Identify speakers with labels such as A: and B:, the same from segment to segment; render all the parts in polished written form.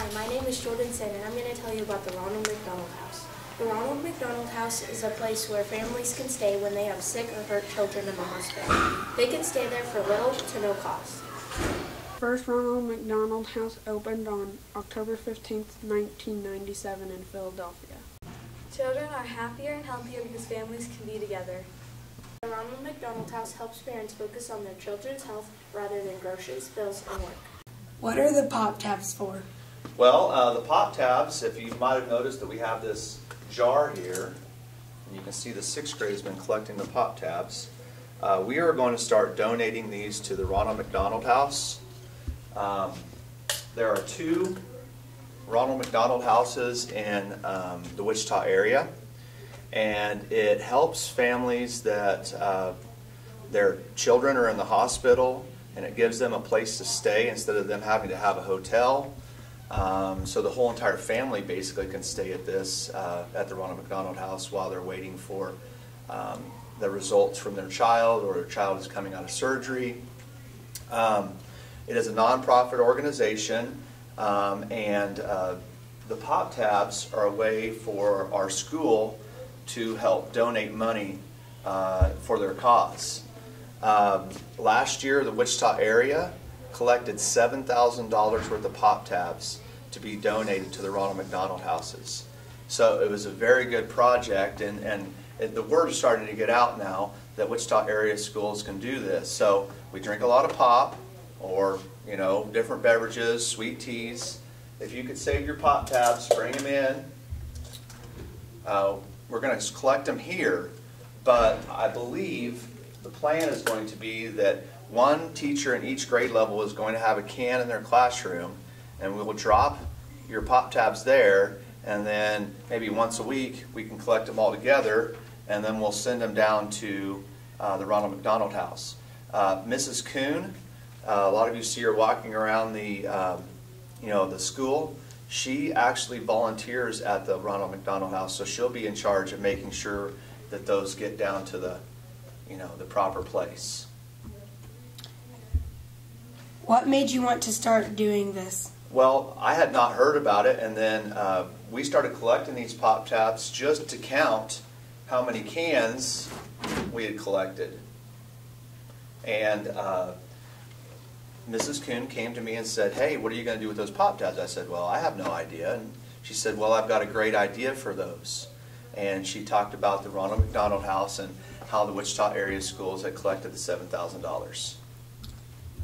A: Hi, my name is Jordan and I'm going to tell you about the Ronald McDonald House. The Ronald McDonald House is a place where families can stay when they have sick or hurt children in the hospital. They can stay there for little to no cost.
B: First Ronald McDonald House opened on October 15th, 1997 in Philadelphia.
C: Children are happier and healthier because families can be together.
A: The Ronald McDonald House helps parents focus on their children's health rather than groceries, bills, and work.
D: What are the pop tabs for?
E: Well, the pop tabs, if you might have noticed that we have this jar here, and you can see the 6th grade has been collecting the pop tabs. We are going to start donating these to the Ronald McDonald House. There are 2 Ronald McDonald houses in the Wichita area, and it helps families that their children are in the hospital, and it gives them a place to stay instead of them having to have a hotel. So the whole entire family basically can stay at this, at the Ronald McDonald House while they're waiting for the results from their child, or their child is coming out of surgery. It is a nonprofit organization, and the pop tabs are a way for our school to help donate money for their cause. Last year, the Wichita area collected $7,000 worth of pop tabs to be donated to the Ronald McDonald houses. So it was a very good project, and the word is starting to get out now that Wichita area schools can do this. So we drink a lot of pop, or different beverages, sweet teas. If you could save your pop tabs, bring them in. We're going to collect them here, but I believe the plan is going to be that one teacher in each grade level is going to have a can in their classroom, and we will drop your pop tabs there, and then maybe once a week we can collect them all together, and then we'll send them down to the Ronald McDonald House. Mrs. Kuhn, a lot of you see her walking around the the school. She actually volunteers at the Ronald McDonald House, so she'll be in charge of making sure that those get down to the the proper place.
D: What made you want to start doing this?
E: Well, I had not heard about it, and then we started collecting these pop tabs just to count how many cans we had collected. And Mrs. Kuhn came to me and said, "Hey, what are you going to do with those pop tabs?" I said, "Well, I have no idea." And she said, "Well, I've got a great idea for those." And she talked about the Ronald McDonald House and how the Wichita area schools had collected the $7,000.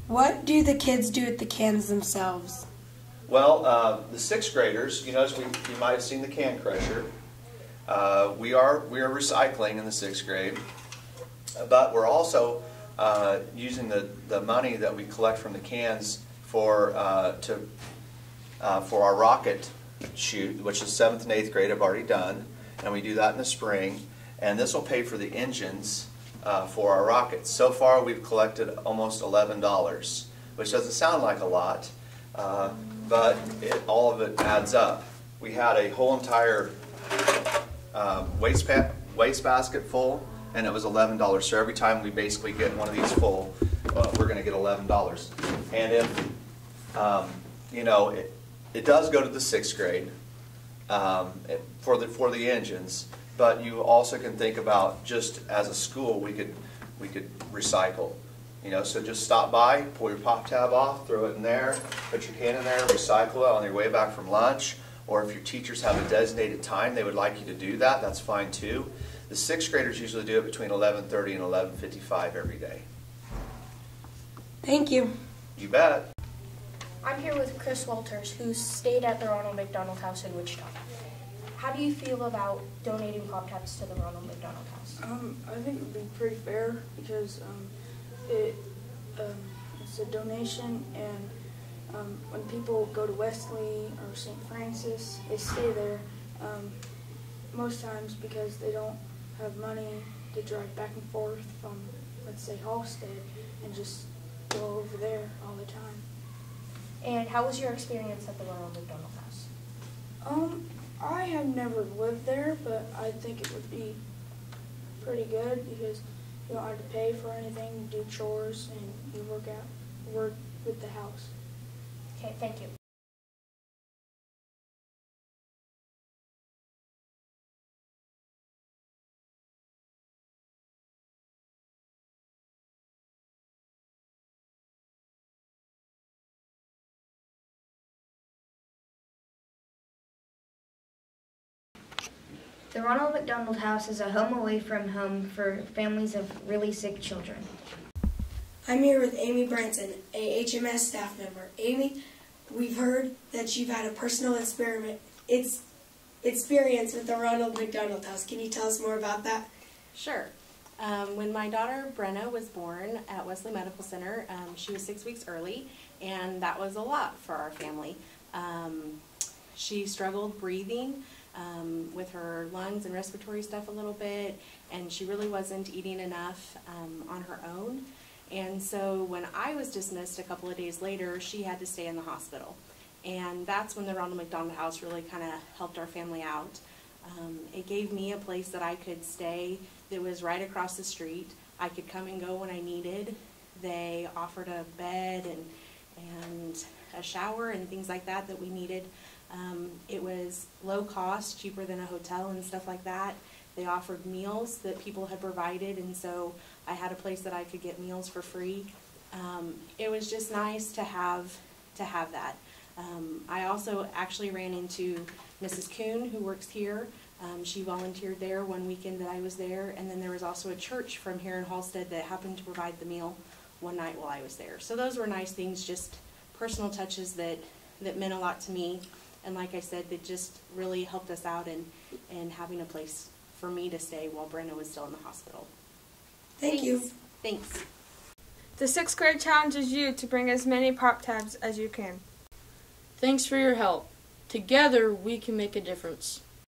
D: What do the kids do with the cans themselves?
E: Well, the 6th graders, you notice you might have seen the can crusher. We are recycling in the 6th grade, but we're also using the money that we collect from the cans for our rocket shoot, which is 7th and 8th grade have already done, and we do that in the spring. And this will pay for the engines for our rockets. So far we've collected almost $11, which doesn't sound like a lot, but all of it adds up. We had a whole entire waste basket full, and it was $11. So every time we basically get one of these full, we're going to get $11. And if it does go to the 6th grade for the engines. But you also can think about, just as a school, we could recycle. So just stop by, pull your pop tab off, throw it in there, put your can in there, recycle it on your way back from lunch. Or if your teachers have a designated time they would like you to do that, that's fine too. The 6th graders usually do it between 11:30 and 11:55 every day.
D: Thank you.
E: You bet.
A: I'm here with Chris Walters, who stayed at the Ronald McDonald House in Wichita. How do you feel about donating pop tabs to the Ronald McDonald House?
B: I think it would be pretty fair because it's a donation, and when people go to Wesley or St. Francis, they stay there most times because they don't have money to drive back and forth from, let's say, Halstead, and just go over there all the time.
A: And how was your experience at the Ronald McDonald House?
B: I have never lived there, but I think it would be pretty good because you don't have to pay for anything, do chores, and you work with the house.
A: Okay, thank you.
F: The Ronald McDonald House is a home away from home for families of really sick children.
D: I'm here with Amy Branson, a HMS staff member. Amy, we've heard that you've had a personal experience with the Ronald McDonald House. Can you tell us more about that?
G: Sure. When my daughter Brenna was born at Wesley Medical Center, she was 6 weeks early, and that was a lot for our family. She struggled breathing with her lungs and respiratory stuff a little bit, and she really wasn't eating enough on her own. And so when I was dismissed a couple of days later, she had to stay in the hospital. And that's when the Ronald McDonald House really kind of helped our family out. It gave me a place that I could stay that was right across the street. I could come and go when I needed. They offered a bed and a shower and things like that that we needed. It was low cost, cheaper than a hotel and stuff like that. They offered meals that people had provided, and so I had a place that I could get meals for free. It was just nice to have that. I also actually ran into Mrs. Kuhn, who works here. She volunteered there one weekend that I was there, and then there was also a church from here in Halstead that happened to provide the meal one night while I was there. So those were nice things, just personal touches that meant a lot to me, and like I said, that just really helped us out in having a place for me to stay while Brenna was still in the hospital.
D: Thank you.
G: Thanks.
H: The 6th grade challenges you to bring as many pop tabs as you can.
I: Thanks for your help. Together, we can make a difference.